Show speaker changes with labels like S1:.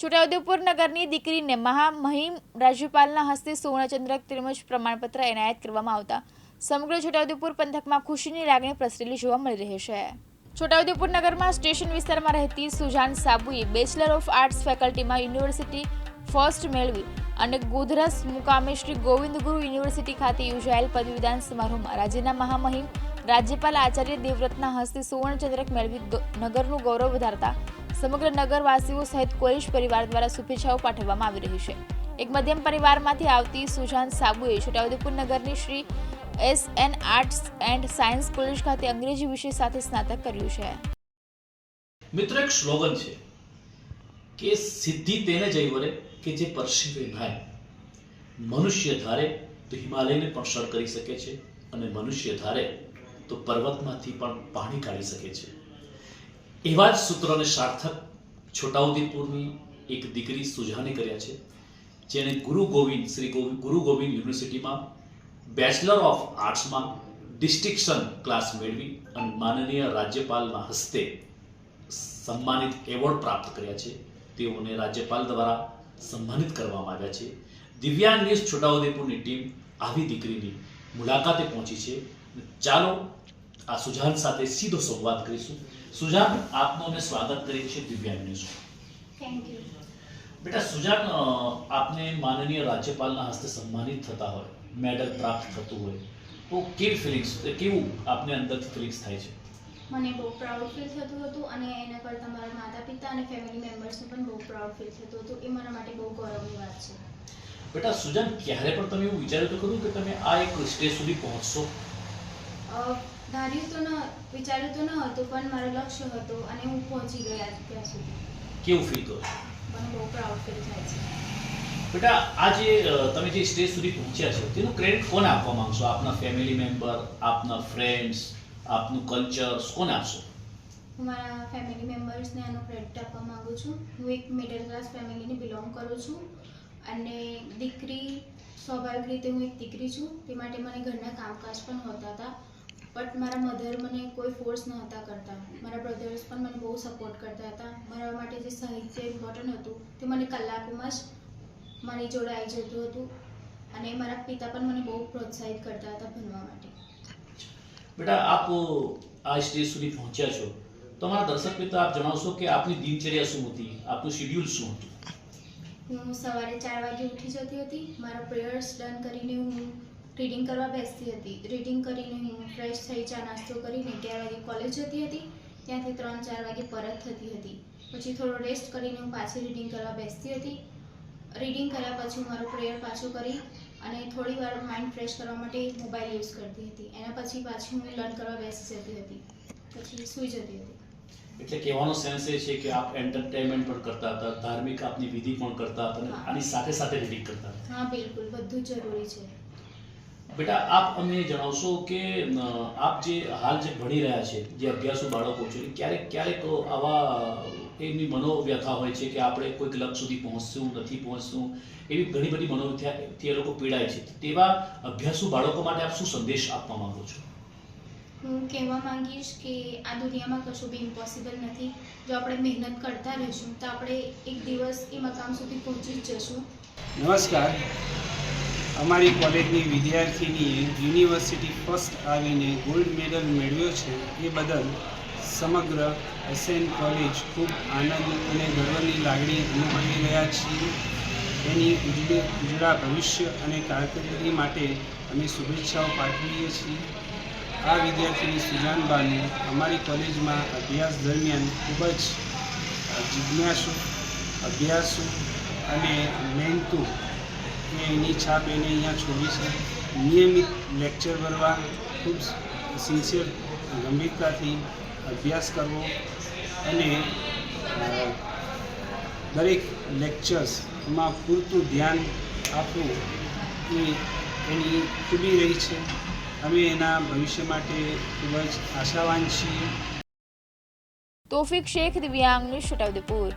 S1: છોટાઉદેપુર નગરની દીકરીને મહામહિમ રાજ્યપાલના હસ્તે સુવર્ણચંદ્રક તેમજ પ્રમાણપત્ર એનાયત કરવામાં આવતા સમગ્ર છોટાઉદેપુર પંથકમાં ખુશીની લાગણી પ્રસરેલી જોવા મળી રહી છે। છોટાઉદેપુર નગરમાં સ્ટેશન વિસ્તારમાં રહેતી સુજાન સાબુએ બેચલર ઓફ આર્ટ્સ ફેકલ્ટીમાં યુનિવર્સિટી ફર્સ્ટ મેળવી અને ગોધરા મુકામે શ્રી ગોવિંદ ગુરુ યુનિવર્સિટી ખાતે યોજાયેલ પદવીદાન સમારોહમાં રાજ્યના મહામહિમ રાજ્યપાલ આચાર્ય દેવવ્રતના હસ્તે સુવર્ણચંદ્રક મેળવી નગરનું ગૌરવ વધારતા સમગ્ર નગરવાસીઓ સહિત કોલેજ પરિવાર દ્વારા શુભેચ્છાઓ પાઠવવામાં આવી રહી છે। એક મધ્યમ પરિવારમાંથી આવતી સુજાન સાબુએ છોટાઉદેપુર નગરની Shri SN arts and science college ખાતે અંગ્રેજી વિષય સાથે સ્નાતક કર્યું છે।
S2: મિત્રો, એક સ્લોગન છે કે સિદ્ધિ તેને જઈ વરે કે જે પરસીવે નાય। મનુષ્ય ધારે તો હિમાલયને પણ સર કરી શકે છે અને મનુષ્ય ધારે તો પર્વતમાંથી પણ પાણી કાઢી શકે છે। એવા જ સૂત્રોને સાર્થક છોટાઉદેપુરની એક દીકરી સુજાને કર્યા છે, જેને ગુરુ ગોવિંદ યુનિવર્સિટીમાં બેચલર ઓફ આર્ટ્સમાં ડિસ્ટિંક્શન ક્લાસ મેળવી અને માનનીય રાજ્યપાલના હસ્તે સન્માનિત એવોર્ડ પ્રાપ્ત કર્યા છે। તેઓને રાજ્યપાલ દ્વારા સન્માનિત કરવામાં આવ્યા છે। દિવ્યાંગ ન્યૂઝ છોટાઉદેપુરની ટીમ આવી દીકરીની મુલાકાતે પહોંચી છે। ચાલો આ સુજાન સાથે સીધો સંવાદ કરીશું। સુજાન, આપનું અમે સ્વાગત કરીએ છીએ દિવ્યાંગ ન્યૂઝ।
S3: Thank you.
S2: બેટા સુજાન, આપને માનનીય રાજ્યપાલના હસ્તે સન્માનિત થતા હોય, મેડલ પ્રાપ્ત થતું હોય તો કેવી ફિલિંગ્સ, કેવું આપને અંદરથી ફિલિંગ્સ થાય છે?
S3: મને બહુ પ્રાઉડ ફીલ થતું હતું અને એના કરતાં મારા માતા પિતા અને ફેમિલી મેમ્બર્સને પણ બહુ પ્રાઉડ ફીલ થતું હતું। એ મારા માટે બહુ ગૌરવની વાત છે।
S2: બેટા સુજાન, ક્યારે પણ તમે એવું વિચાર્યું તો ખરું કે તમે આ એક સ્ટેજ સુધી પહોંચશો?
S3: વિચાર્યું તો ન હતું, પણ મારો લક્ષ્ય હતો અને હું પહોંચી ગયા ત્યાં સુધી।
S2: કેવું ફીલ કરો છો?
S3: મને બહુ પ્રાઉડ ફીલ થાય છે।
S2: બેટા, આ જે તમે જે સ્ટેજ સુધી પહોંચ્યા છો તેનું ક્રેડિટ કોને આપવા માંગશો? આપના ફેમિલી મેમ્બર, આપના ફ્રેન્ડ્સ, આપનું કલ્ચર, કોને આપશો?
S3: હું મારા ફેમિલી મેમ્બર્સને આનો ક્રેડિટ આપવા માંગુ છું। હું એક મિડલ ક્લાસ ફેમિલીને બિલોંગ કરું છું અને દીકરી, સ્વાભાવિક રીતે હું એક દીકરી છું, તે માટે મને ઘરના કામકાજ પણ હોતા હતા, બટ મારા મધર મને કોઈ ફોર્સ નહોતા કરતા। મારા બ્રધર્સ પણ મને બહુ સપોર્ટ કરતા હતા। મારા માટે જે સાહિત્ય ઇમ્પોર્ટન્ટ હતું તે મને કલાકોમાં જ મારી જોડે આવી જતું હતું અને મારા પિતા પણ મને બહુ પ્રોત્સાહિત કરતા હતા ભણવા માટે।
S2: બેટા, આપ આ સ્ટેજ સુધી પહોંચ્યા છો તો અમારા દર્શક મિત્રો આપ જણાવશો કે આપની દિનચર્યા શું હતી, આપનું શેડ્યુલ શું હતું?
S3: હું સવારે 4 વાગે ઉઠી જતી હતી। મારા પ્રેયર્સ ડન કરીને હું રીડિંગ કરવા બેસતી હતી। રીડિંગ કરીને હું ફ્રેશ થઈ ચા નાસ્તો કરીને 11 વાગે કોલેજ જતી હતી। ત્યાંથી 3-4 વાગે પરત થતી હતી। પછી થોડો રેસ્ટ કરીને હું પાછી રીડિંગ કરવા બેસતી હતી। રીડિંગ કર્યા પછી હું મારું પ્રેયર પાછું કરી અને થોડી વાર માઇન્ડ ફ્રેશ કરવા માટે મોબાઈલ યુઝ કરતી હતી। એના પછી પાછી હું લર્ન કરવા બેસી જતી હતી, પછી સૂઈ જતી હતી।
S2: એટલે કહેવાનો સેન્સ એ છે કે આપ એન્ટરટેનમેન્ટ પણ કરતા હતા, ધાર્મિક આપની વિધિ પણ કરતા હતા અને આની સાથે સાથે રીડિંગ કરતા હતા।
S3: હા, બિલકુલ, બધું જ જરૂરી છે।
S2: બેટા, આપ અમને જણાવશો કે આપ જે હાલ જે ભણી રહ્યા છે, જે અભ્યાસુ બાળકો છે, ક્યારેક આવા એમની મનોવ્યથા હોય છે કે આપણે કોઈક લક્ષ્ય સુધી પહોંચશું, નથી પહોંચશું, એવી ઘણી બધી મનોવ્યથાથી એ લોકો પીડાય છે। તેવા અભ્યાસુ બાળકો માટે આપ શું સંદેશ આપવા માંગો છો?
S3: હું કહેવા માંગીશ કે આ દુનિયામાં કશું બી ઇમ્પોસિબલ નથી। જો આપણે મહેનત કરતા રહીશું તો આપણે એક દિવસ એ મકામ સુધી પહોંચી જ જશું।
S4: નમસ્કાર। અમારી કોલેજની વિદ્યાર્થીનીએ યુનિવર્સિટી ફર્સ્ટ આવીને ગોલ્ડ મેડલ મેળવ્યો છે, એ બદલ સમગ્ર SN કોલેજ ખૂબ આનંદ અને ગર્વની લાગણી અનુભવી રહ્યા છીએ। એની ઉજળા ભવિષ્ય અને કારકિર્દી માટે અમે શુભેચ્છાઓ પાઠવીએ છીએ। આ વિદ્યાર્થીની સુજાનબાનું અમારી કોલેજમાં અભ્યાસ દરમિયાન ખૂબ જ જિજ્ઞાસુ, અભ્યાસુ અને મહેનતુ એની છાપ એને અહીંયા છોડી છે। નિયમિત લેક્ચર ભરવા, ખૂબ સિન્સિયર ગંભીરતાથી અભ્યાસ કરવો અને દરેક લેક્ચર્સમાં પૂરતું ધ્યાન આપવું એ એની ખૂબી રહી છે। અમે એના ભવિષ્ય માટે ખૂબ જ આશાવાન છીએ।
S1: તોફિક શેખ, દિવ્યાંગ ન્યૂઝ, છોટાઉદેપુર।